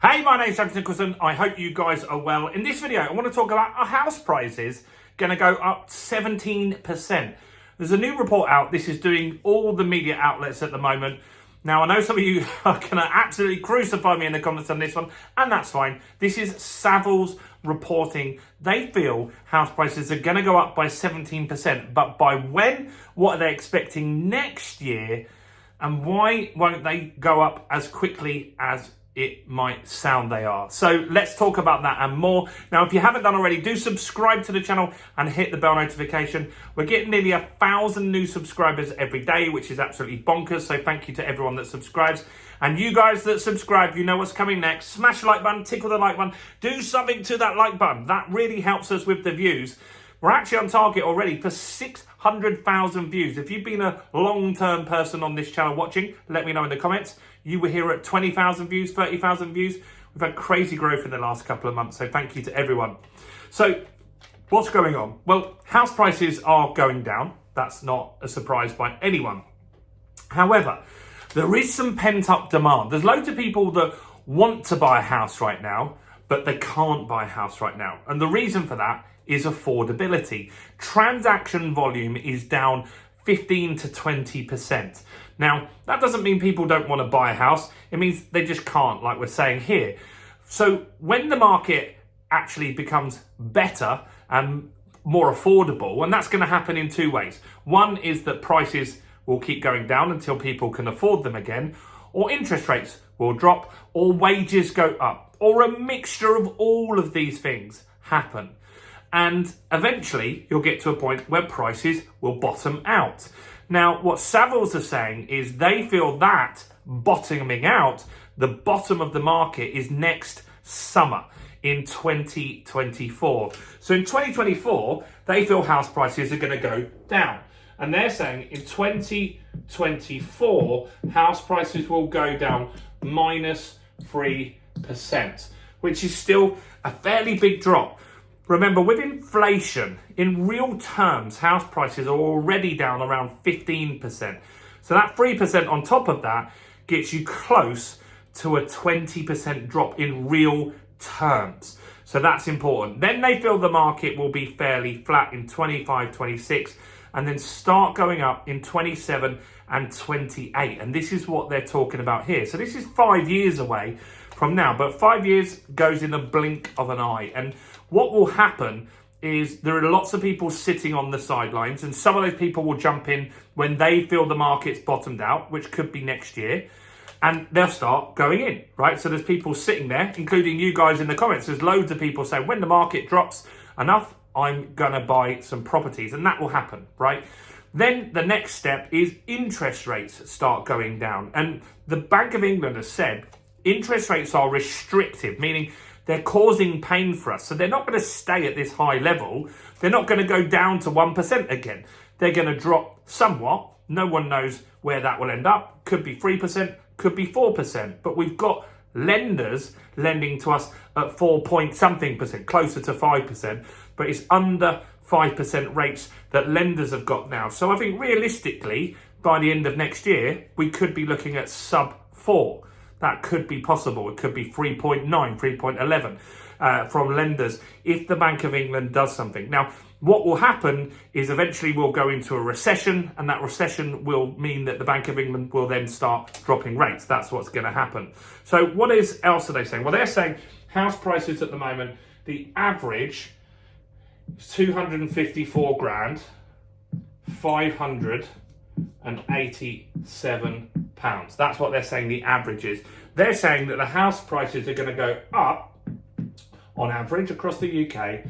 Hey, my name's James Nicholson. I hope you guys are well. In this video, I want to talk about our house prices going to go up 17%. There's a new report out. This is doing all the media outlets at the moment. Now, I know some of you are going to absolutely crucify me in the comments on this one, and that's fine. This is Savills reporting. They feel house prices are going to go up by 17%, but by when? What are they expecting next year? And why won't they go up as quickly as it might sound they are? So let's talk about that and more. Now, if you haven't done already, do subscribe to the channel and hit the bell notification. We're getting nearly 1,000 new subscribers every day, which is absolutely bonkers. So thank you to everyone that subscribes. And you guys that subscribe, you know what's coming next. Smash the like button, tickle the like button, do something to that like button. That really helps us with the views. We're actually on target already for 600,000 views. If you've been a long-term person on this channel watching, let me know in the comments. You were here at 20,000 views, 30,000 views. We've had crazy growth in the last couple of months, so thank you to everyone. So what's going on? Well, house prices are going down. That's not a surprise by anyone. However, there is some pent-up demand. There's loads of people that want to buy a house right now, but they can't buy a house right now. And the reason for that is affordability. Transaction volume is down 15 to 20%. Now, that doesn't mean people don't want to buy a house. It means they just can't, like we're saying here. So when the market actually becomes better and more affordable, and that's going to happen in two ways. One is that prices will keep going down until people can afford them again, or interest rates will drop, or wages go up, or a mixture of all of these things happen. And eventually you'll get to a point where prices will bottom out. Now, what Savills are saying is they feel that bottoming out, the bottom of the market is next summer in 2024. So in 2024, they feel house prices are going to go down. And they're saying in 2024, house prices will go down -3%, which is still a fairly big drop. Remember, with inflation, in real terms, house prices are already down around 15%. So that 3% on top of that gets you close to a 20% drop in real terms. So that's important. Then they feel the market will be fairly flat in 25, 26, and then start going up in 27 and 28. And this is what they're talking about here. So this is 5 years away from now, but 5 years goes in a blink of an eye. And what will happen is there are lots of people sitting on the sidelines, and some of those people will jump in when they feel the market's bottomed out, which could be next year, and they'll start going in, right? So there's people sitting there, including you guys in the comments. There's loads of people saying, when the market drops enough, I'm gonna buy some properties, and that will happen, right? Then the next step is interest rates start going down. And the Bank of England has said interest rates are restrictive, meaning they're causing pain for us. So they're not going to stay at this high level. They're not going to go down to 1% again. They're going to drop somewhat. No one knows where that will end up. Could be 3%, could be 4%. But we've got lenders lending to us at 4 point something percent, closer to 5%. But it's under 5% rates that lenders have got now. So I think realistically, by the end of next year, we could be looking at sub 4. That could be possible. It could be 3.9, 3.11 from lenders if the Bank of England does something. Now, what will happen is eventually we'll go into a recession, and that recession will mean that the Bank of England will then start dropping rates. That's what's going to happen. So what else are they saying? Well, they're saying house prices at the moment, the average is 254 grand, 587 pounds. That's what they're saying the average is. They're saying that the house prices are going to go up on average across the UK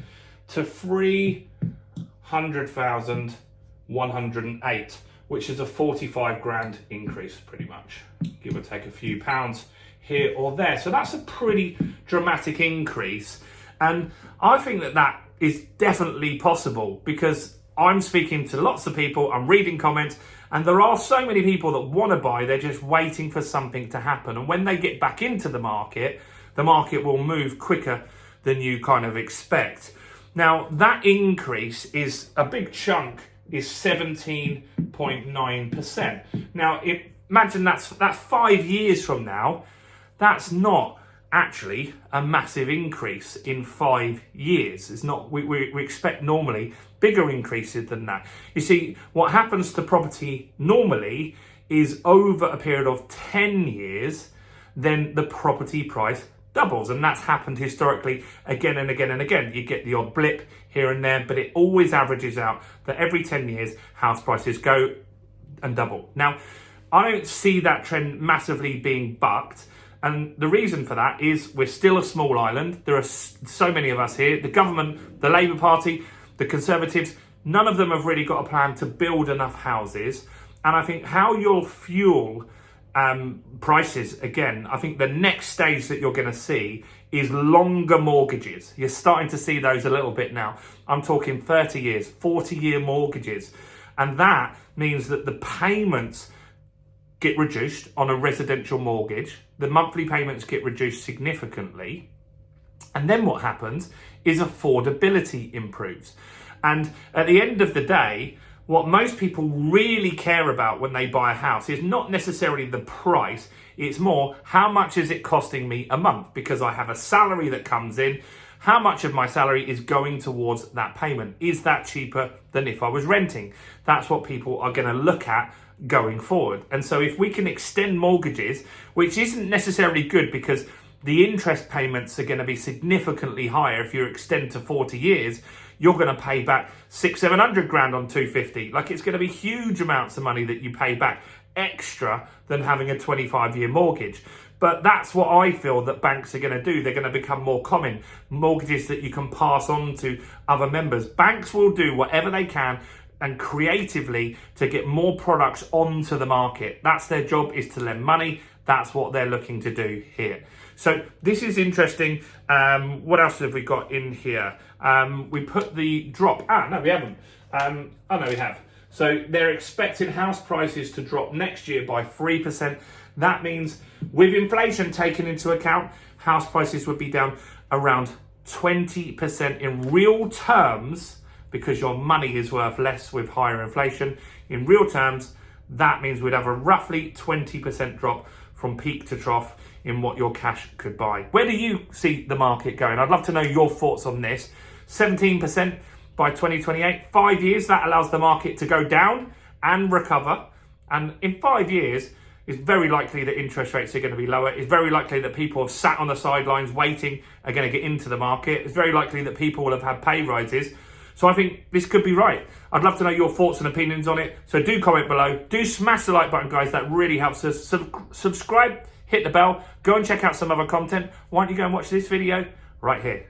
to 300,108, which is a 45 grand increase, pretty much, give or take a few pounds here or there. So that's a pretty dramatic increase. And I think that that is definitely possible because I'm speaking to lots of people, I'm reading comments, and there are so many people that want to buy, they're just waiting for something to happen. And when they get back into the market will move quicker than you kind of expect. Now, that increase is a big chunk, is 17.9%. Now, imagine that's 5 years from now. That's not actually a massive increase in 5 years. It's not, we expect normally bigger increases than that. You see, what happens to property normally is over a period of 10 years, then the property price doubles. And that's happened historically again and again and again. You get the odd blip here and there, but it always averages out that every 10 years, house prices go and double. Now, I don't see that trend massively being bucked. And the reason for that is we're still a small island. There are so many of us here. The government, the Labour Party, the Conservatives, none of them have really got a plan to build enough houses. And I think how you'll fuel prices again, I think the next stage that you're going to see is longer mortgages. You're starting to see those a little bit now. I'm talking 30 years, 40-year mortgages. And that means that the payments get reduced on a residential mortgage. The monthly payments get reduced significantly. And then what happens is affordability improves. And at the end of the day, what most people really care about when they buy a house is not necessarily the price. It's more, how much is it costing me a month? Because I have a salary that comes in. How much of my salary is going towards that payment? Is that cheaper than if I was renting? That's what people are going to look at going forward. And so if we can extend mortgages, which isn't necessarily good because the interest payments are going to be significantly higher if you extend to 40 years, you're going to pay back 600-700 grand on 250. Like, it's going to be huge amounts of money that you pay back extra than having a 25-year mortgage. But that's what I feel that banks are going to do. They're going to become more common. Mortgages that you can pass on to other members. Banks will do whatever they can and creatively to get more products onto the market. That's their job, is to lend money. That's what they're looking to do here. So this is interesting. What else have we got in here? We put the drop. No, we haven't. Oh, no, we have. So they're expecting house prices to drop next year by 3%. That means with inflation taken into account, house prices would be down around 20% in real terms, because your money is worth less with higher inflation. In real terms, that means we'd have a roughly 20% drop from peak to trough in what your cash could buy. Where do you see the market going? I'd love to know your thoughts on this. 17% by 2028, 5 years, that allows the market to go down and recover. And in 5 years, it's very likely that interest rates are going to be lower. It's very likely that people have sat on the sidelines waiting are going to get into the market. It's very likely that people will have had pay rises. So I think this could be right. I'd love to know your thoughts and opinions on it. So do comment below. Do smash the like button, guys. That really helps us. Subscribe, hit the bell. Go and check out some other content. Why don't you go and watch this video right here.